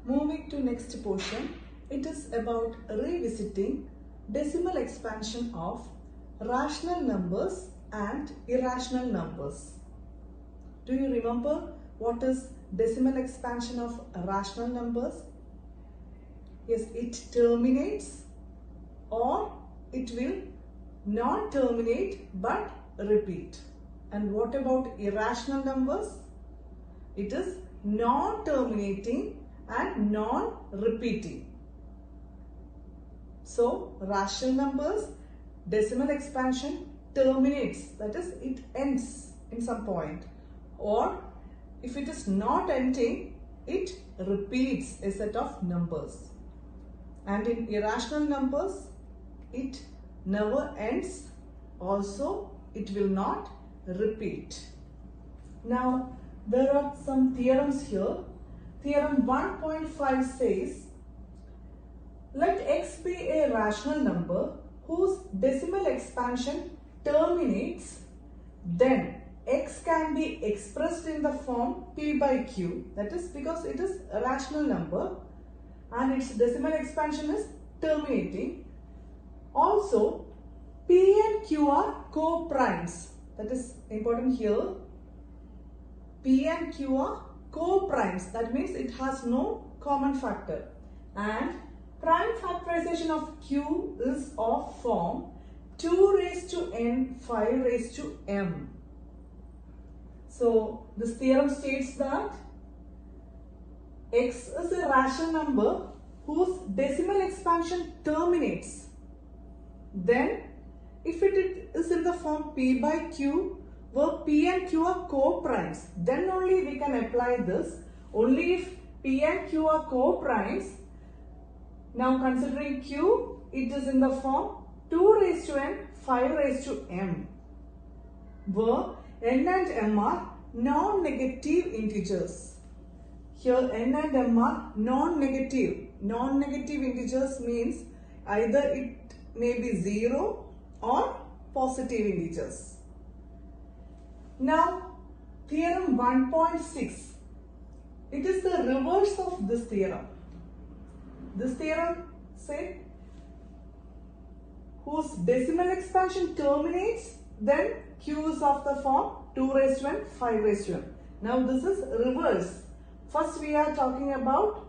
Moving to next portion, it is about revisiting decimal expansion of rational numbers and irrational numbers. Do you remember what is decimal expansion of rational numbers? Yes, it terminates or it will not terminate but repeat. And what about irrational numbers? It is non-terminating and non-repeating. So, rational numbers, decimal expansion terminates, that is, it ends in some point. Or if it is not ending, it repeats a set of numbers. And in irrational numbers, it never ends, also it will not repeat. Now, there are some theorems here. Theorem 1.5 says, let x be a rational number whose decimal expansion terminates, then x can be expressed in the form p by q. That is because it is a rational number and its decimal expansion is terminating. Also, p and q are co-primes. That is important here. P and q are co-primes. That means it has no common factor. And prime factorization of q is of form 2 raised to n 5 raised to m. So, this theorem states that x is a rational number whose decimal expansion terminates. Then, if it is in the form p by q, where p and q are co-primes, then only we can apply this. Only if p and q are co-primes. Now, considering q, it is in the form 2 raised to n, 5 raised to m, where n and m are non-negative integers. Here n and m are non-negative. Non-negative integers means either it may be 0 or positive integers. Now, theorem 1.6. It is the reverse of this theorem. This theorem says whose decimal expansion terminates, then q is of the form 2 raised to n, 5 raised to m. Now this is reverse. First we are talking about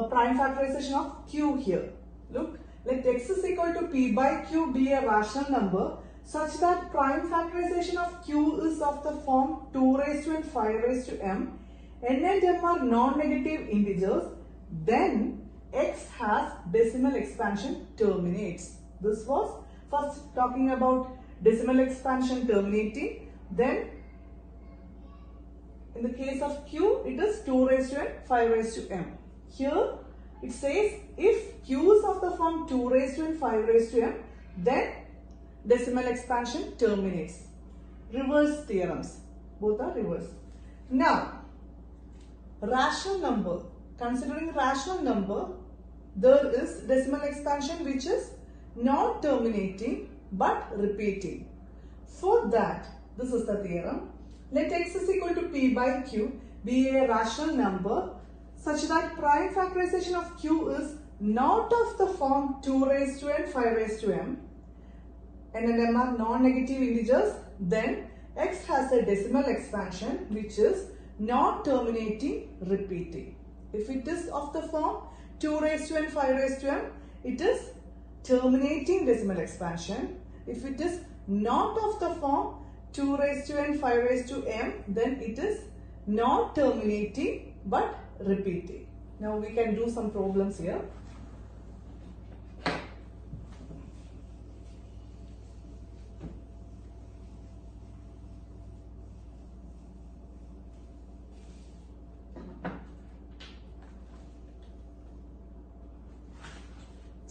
prime factorization of q here. Look, let x is equal to p by q be a rational number such that prime factorization of q is of the form 2 raised to n, 5 raised to m. N and m are non-negative integers. Then x has decimal expansion terminates. This was first talking about decimal expansion terminating. Then in the case of q, it is 2 raised to n, 5 raised to m. Here it says if q is of the form 2 raised to n, 5 raised to m, then decimal expansion terminates. Reverse theorems. Both are reverse. Now, rational number. Considering rational number, there is decimal expansion which is not terminating but repeating. For that, this is the theorem. Let x is equal to p by q be a rational number such that prime factorization of q is not of the form 2 raised to n, 5 raised to m. N and m are non-negative integers. Then x has a decimal expansion which is not terminating, repeating. If it is of the form 2 raised to n, 5 raised to m, it is terminating decimal expansion. If it is not of the form 2 raised to n, 5 raised to m, then it is not terminating but repeating. Now we can do some problems here.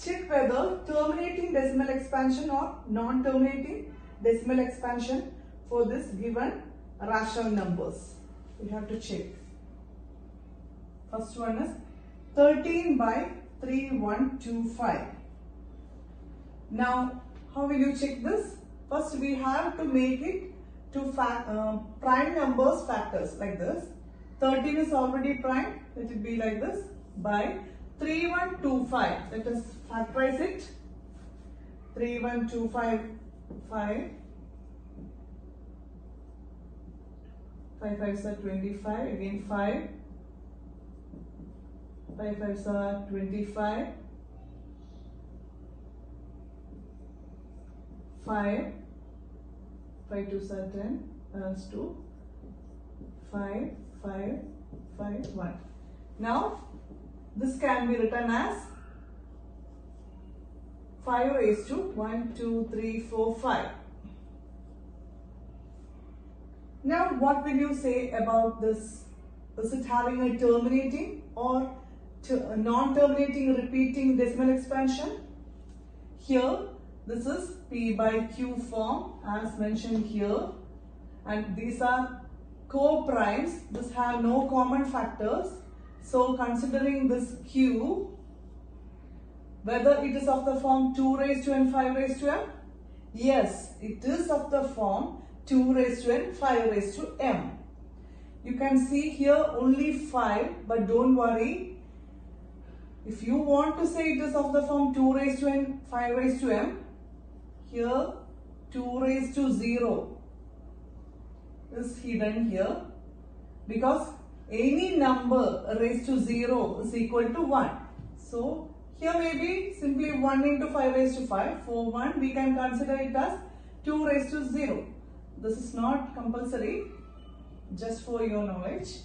Check whether terminating decimal expansion or non-terminating decimal expansion for this given rational numbers. We have to check. First one is 13 by 3125. Now, how will you check this? First, we have to make it to prime numbers factors like this. 13 is already prime. Let it be like this. By 3125. Let us factorize it. 31255. 5 5s are 25. Again 5. 5 5s are 25. 5. 5 2s are 10. That's 2. 5 5 5 1. Now this can be written as 5 raised to 1 2 3 4 5. Now what will you say about this? Is it having a terminating or non-terminating repeating decimal expansion? Here this is P by Q form as mentioned here, and these are co-primes. This have no common factors. So considering this Q, whether it is of the form 2 raised to n 5 raised to m? Yes, it is of the form 2 raised to n 5 raised to m. You can see here only 5, but don't worry. If you want to say it is of the form 2 raised to n 5 raised to m, here 2 raised to 0 is hidden here, because any number raised to 0 is equal to 1. So here maybe simply 1 into 5 raised to 5. For 1 we can consider it as 2 raised to 0. This is not compulsory, just for your knowledge.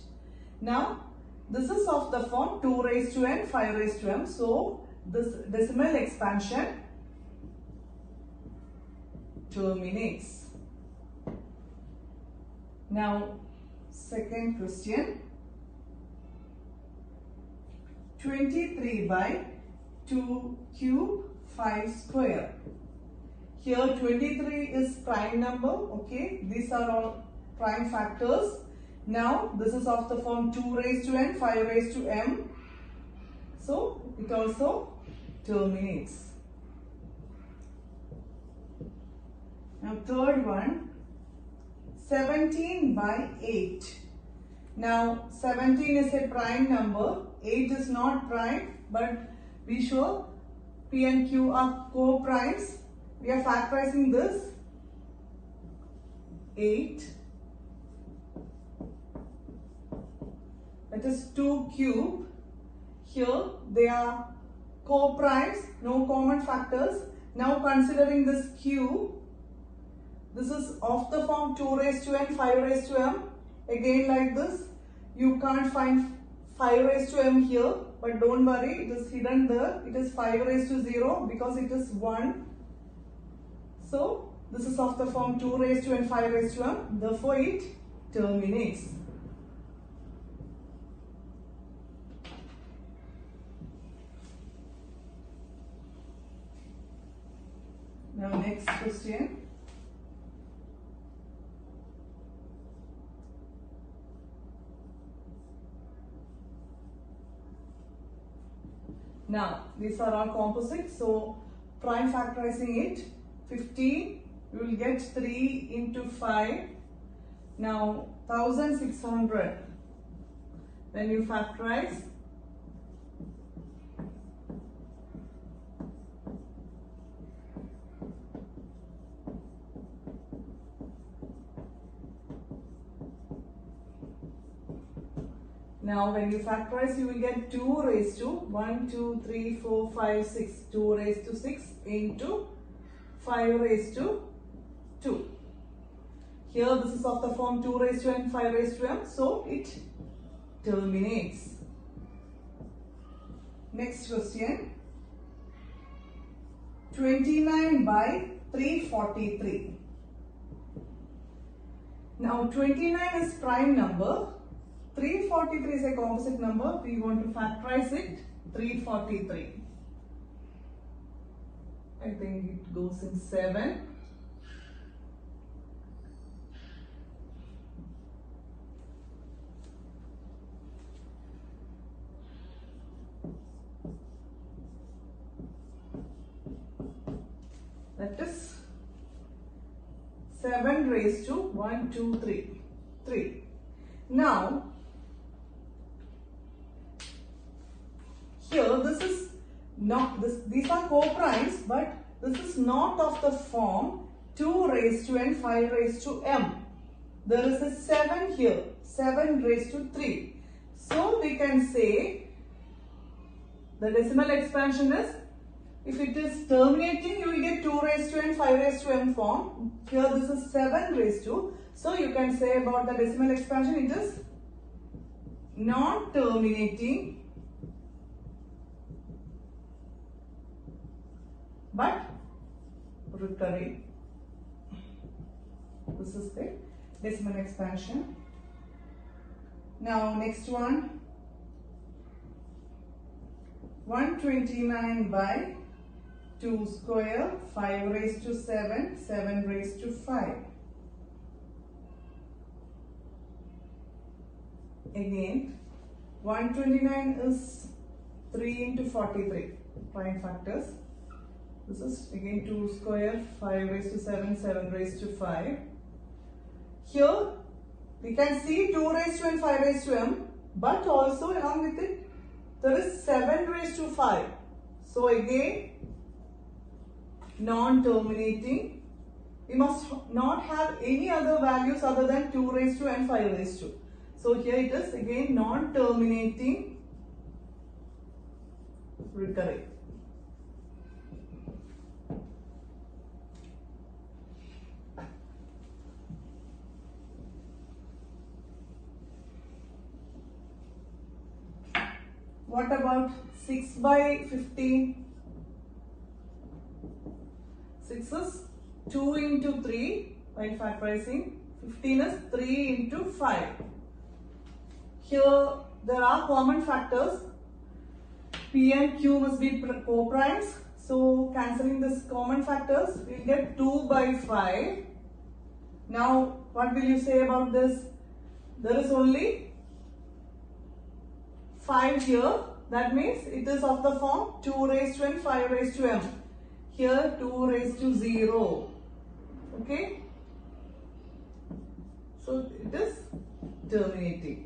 Now this is of the form 2 raised to n 5 raised to m. So this decimal expansion terminates. Now second question. 23 by 2 cube 5 square. Here 23 is prime number. Okay, these are all prime factors. Now this is of the form 2 raised to n 5 raised to m. So it also terminates. Now third one, 17 by 8. Now 17 is a prime number, 8 is not prime, but be sure P and Q are co-primes. We are factorizing this. 8, that is 2 cube. Here they are co-primes, no common factors. Now considering this Q, this is of the form 2 raised to n 5 raised to m. Again like this, you can't find 5 raised to m here, but don't worry, it is hidden there. It is 5 raised to 0 because it is 1. So this is of the form 2 raised to n 5 raised to m. Therefore it terminates. Now next question. Now these are all composite, so prime factorizing it. 15, you will get 3 into 5. Now 1600. When you factorize, now when you factorize, you will get 2 raised to 1, 2, 3, 4, 5, 6. 2 raised to 6 into 5 raised to 2. Here this is of the form 2 raised to n 5 raised to m. So it terminates. Next question. 29 by 343. Now 29 is prime number. 343 is a composite number. We want to factorize it. 343. I think it goes in 7. That is 7 raised to 1, 2, 3. 3. Now, here this is not, these are co-primes, but this is not of the form 2 raised to n, 5 raised to m. There is a 7 here, 7 raised to 3. So we can say the decimal expansion is, if it is terminating, you will get 2 raised to n, 5 raised to m form. Here this is 7 raised to. So you can say about the decimal expansion, it is non-terminating but recurring. This is the decimal expansion. Now next one, 129 by 2 square, 5 raised to 7, 7 raised to 5. Again, 129 is 3 into 43 prime factors. This is again 2 square, 5 raised to 7, 7 raised to 5. Here we can see 2 raised to n, 5 raised to m, but also along with it there is 7 raised to 5. So again, non-terminating. We must not have any other values other than 2 raised to n, 5 raised to. So here it is again non-terminating recurring. What about 6 by 15? 6 is 2 into 3 by factorizing. 15 is 3 into 5. Here there are common factors. P and Q must be co-primes. So cancelling this common factors, we will get 2 by 5. Now what will you say about this? There is only 5 here. That means it is of the form 2 raised to n, 5 raised to m. Here 2 raised to 0. Okay. So it is terminating.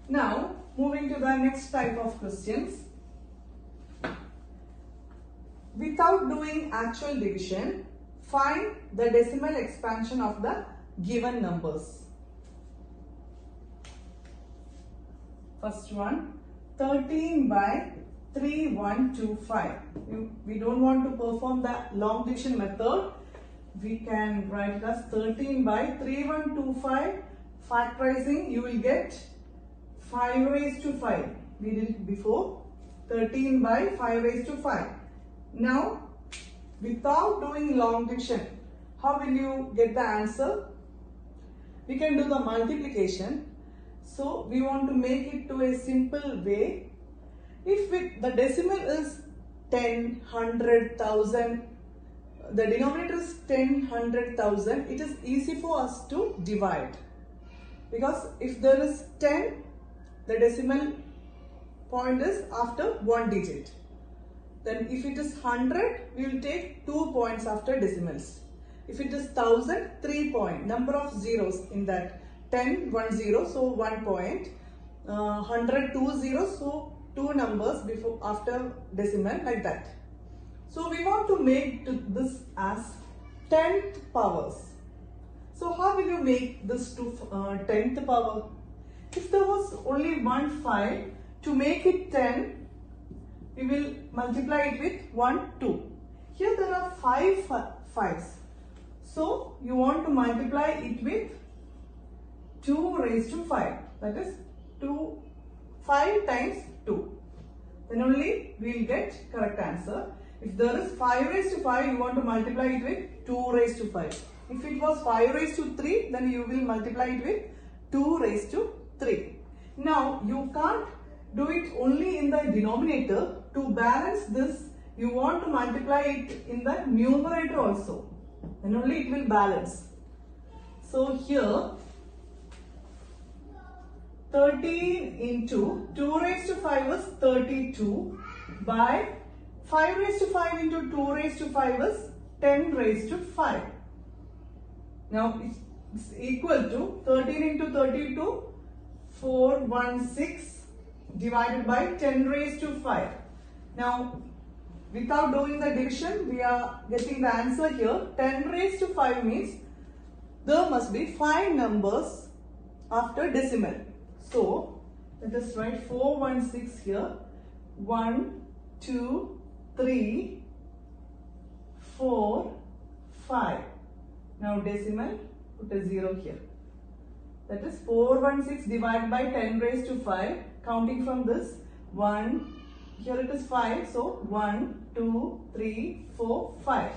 Now moving to the next type of questions. Without doing actual division, find the decimal expansion of the given numbers. First one, 13 by 3125. We don't want to perform the long division method. We can write it as 13 by 3125. Factorizing, you will get 5 raised to 5. We did it before. 13 by 5 raised to 5. Now, without doing long division, how will you get the answer? We can do the multiplication. So, we want to make it to a simple way. If the decimal is 10, 100, 1000, the denominator is 10, 100, 1000, it is easy for us to divide. Because if there is 10, the decimal point is after 1 digit. Then if it is 100, we will take 2 points after decimals. If it is 1000, 3 point, number of zeros in that. 10, 1 0, so 1 point. 100, 2 zeros, so 2 numbers before after decimal, like that. So we want to make this as 10th powers. So how will you make this to 10th power? If there was only one 5, to make it 10, we will multiply it with 1, 2. Here there are 5 5s. So you want to multiply it with 2 raised to 5. That is 5 times 2. Then only we will get correct answer. If there is 5 raised to 5, you want to multiply it with 2 raised to 5. If it was 5 raised to 3, then you will multiply it with 2 raised to 3. Now you can't do it only in the denominator. To balance this, you want to multiply it in the numerator also. Then only it will balance. So here 13 into 2 raised to 5 is 32 by 5 raised to 5 into 2 raised to 5 is 10 raised to 5. Now it's equal to 13 into 32, 416 divided by 10 raised to 5. Now without doing the division, we are getting the answer here. 10 raised to 5 means there must be 5 numbers after decimal. So let us write 416 here. 1, 2, 3, 4, 5. Now decimal, put a 0 here. That is 416 divided by 10 raised to 5. Counting from this, 1, here it is 5. So 1, 2, 3, 4, 5.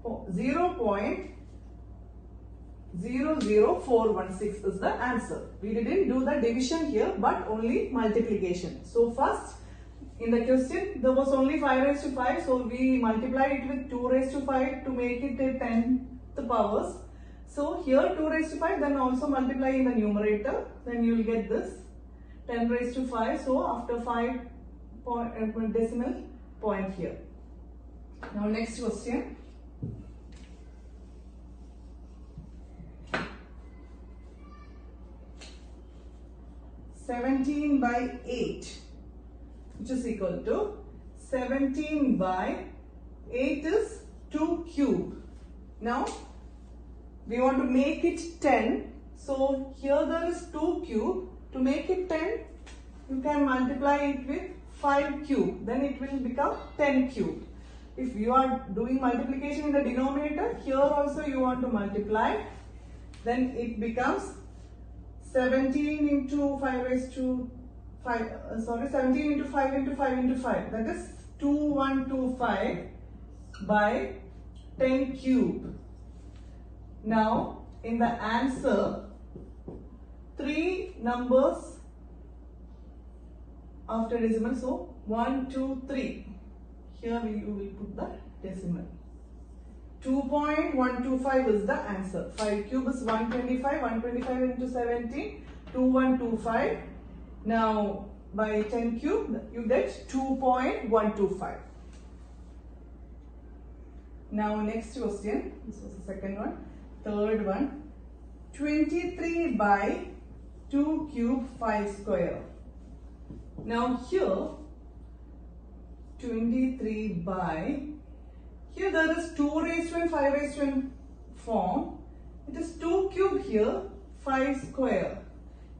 0.00416 is the answer. We didn't do the division here, but only multiplication. So first, in the question, there was only 5 raised to 5. So we multiplied it with 2 raised to 5 to make it a 10th powers. So here 2 raised to 5, then also multiply in the numerator. Then you will get this 10 raised to 5. So after 5 decimal point here. Now next question. (17 by 8), which is equal to 17 by 8 is 2 cube. Now we want to make it 10. So here there is 2 cube. To make it 10, you can multiply it with 5 cube. Then it will become 10 cube. If you are doing multiplication in the denominator, here also you want to multiply. Then it becomes 17 into 5 raised to 5, 17 into 5 into 5 into 5. That is 2125 by 10 cube. Now in the answer, 3 numbers after decimal. So 1, 2, 3. Here you will put the decimal. 2.125 is the answer. 5 cube is 125. 125 into 17, 2125. Now by 10 cube you get 2.125. Now next question. This was the second one. Third one. 23 by 2 cube 5 square. Now here 23 by, here there is 2 raised to n, 5 raised to n form. It is 2 cube here, 5 square.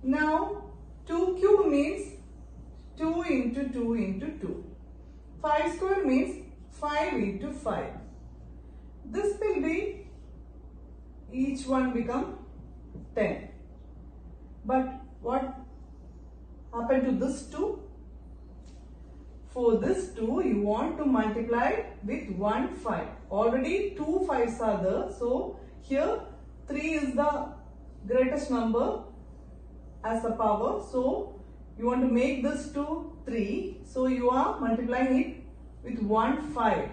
Now 2 cube means 2 into 2 into 2. 5 square means 5 into 5. This will be, each one become 10. But what happened to this 2? For this 2, you want to multiply with 1 5. Already 2 5s are there. So here 3 is the greatest number as a power. So you want to make this 2 3. So you are multiplying it with 1 5.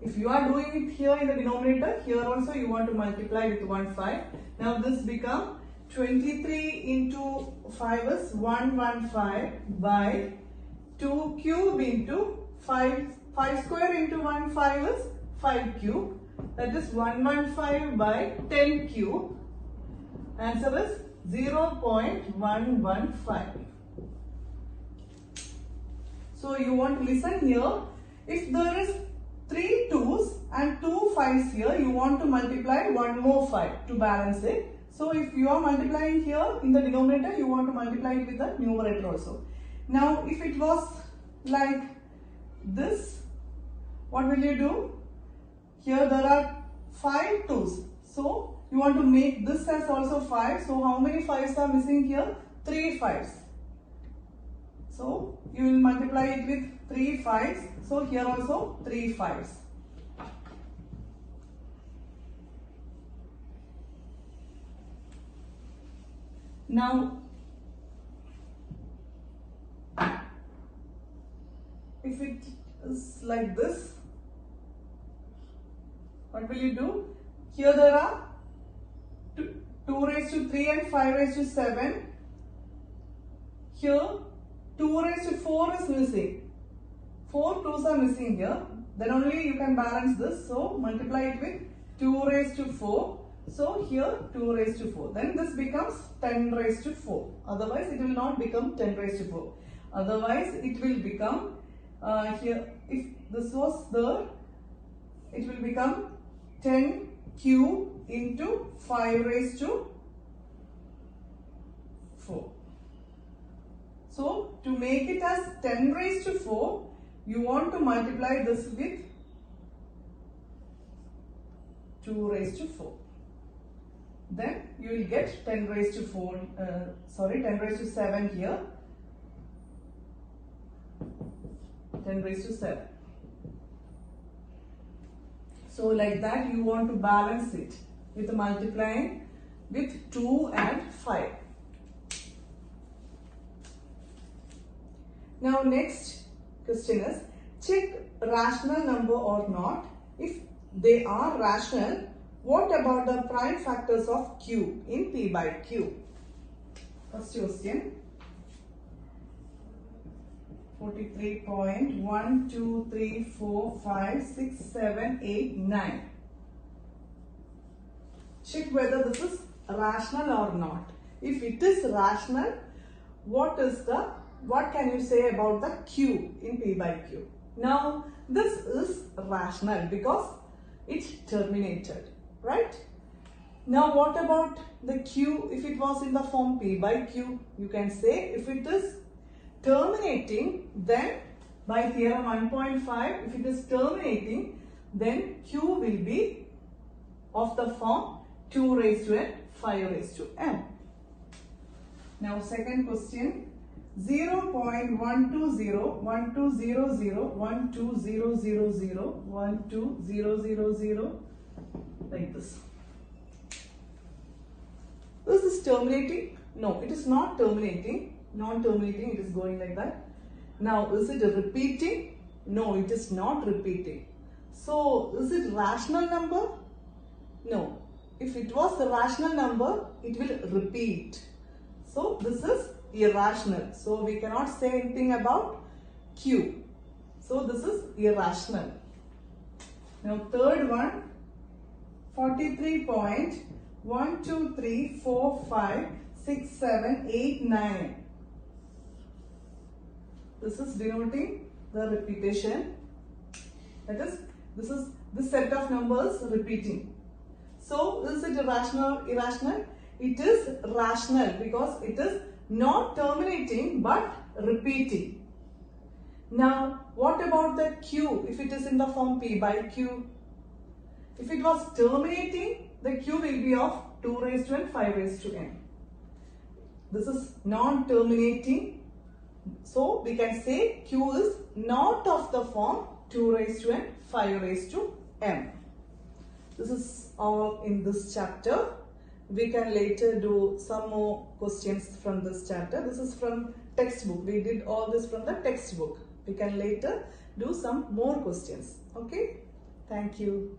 If you are doing it here in the denominator, here also you want to multiply with 1 5. Now this becomes 23 into 5 is 115 by 2 cube into 5. 5 square into 1 5 is 5 cube. That is 115 by 10 cube. Answer is 0.115. So you want to listen here. If there is 3 2's and 2 5's here, you want to multiply one more 5 to balance it. So if you are multiplying here in the denominator, you want to multiply it with the numerator also. Now if it was like this, what will you do? Here there are 5 2's. So you want to make this as also 5. So how many 5's are missing here? 3 5's. So you will multiply it with 3 5's. So here also 3 5's. Now if it is like this, what will you do? Here there are 2 raised to 3 and 5 raised to 7. Here 2 raised to 4 is missing. 4 2's are missing here. Then only you can balance this. So multiply it with 2 raised to 4. So here 2 raised to 4. Then this becomes 10 raised to 4. Otherwise it will not become 10 raised to 4. Otherwise it will become here, if this was there, it will become 10 cube into 5 raised to 4. So to make it as 10 raised to 4, you want to multiply this with 2 raised to 4. Then you will get 10 raised to 4, 10 raised to 7 here. 10 raised to 7. So like that you want to balance it with multiplying with 2 and 5. Now next question is, check rational number or not. If they are rational, what about the prime factors of Q in P by Q? First question. 43.1, 2, 3, 4, 5, 6, 7, 8, 9. Check whether this is rational or not. If it is rational, what can you say about the Q in P by Q? Now this is rational because it terminated, right? Now what about the Q if it was in the form P by Q? You can say if it is terminating, then by theorem 1.5, if it is terminating, then Q will be of the form 2 raised to n, 5 raised to m. Now second question, 0.120, 1200, 12000, 12000, like this. Is this terminating? No, it is not terminating. Non-terminating, it is going like that. Now, is it repeating? No, it is not repeating. So, is it rational number? No. If it was a rational number, it will repeat. So, this is irrational. So, we cannot say anything about Q. So, this is irrational. Now, third one, 43.1, 2, 3, 4, 5, 6, 7, 8, 9. This is denoting the repetition. That is, this set of numbers repeating. So, is it rational, irrational? It is rational because it is not terminating but repeating. Now, what about the Q if it is in the form P by Q? If it was terminating, the Q will be of 2 raised to n, 5 raised to n. This is non-terminating. So, we can say Q is not of the form 2 raised to n, 5 raised to m. This is all in this chapter. We can later do some more questions from this chapter. This is from textbook. We did all this from the textbook. We can later do some more questions. Okay? Thank you.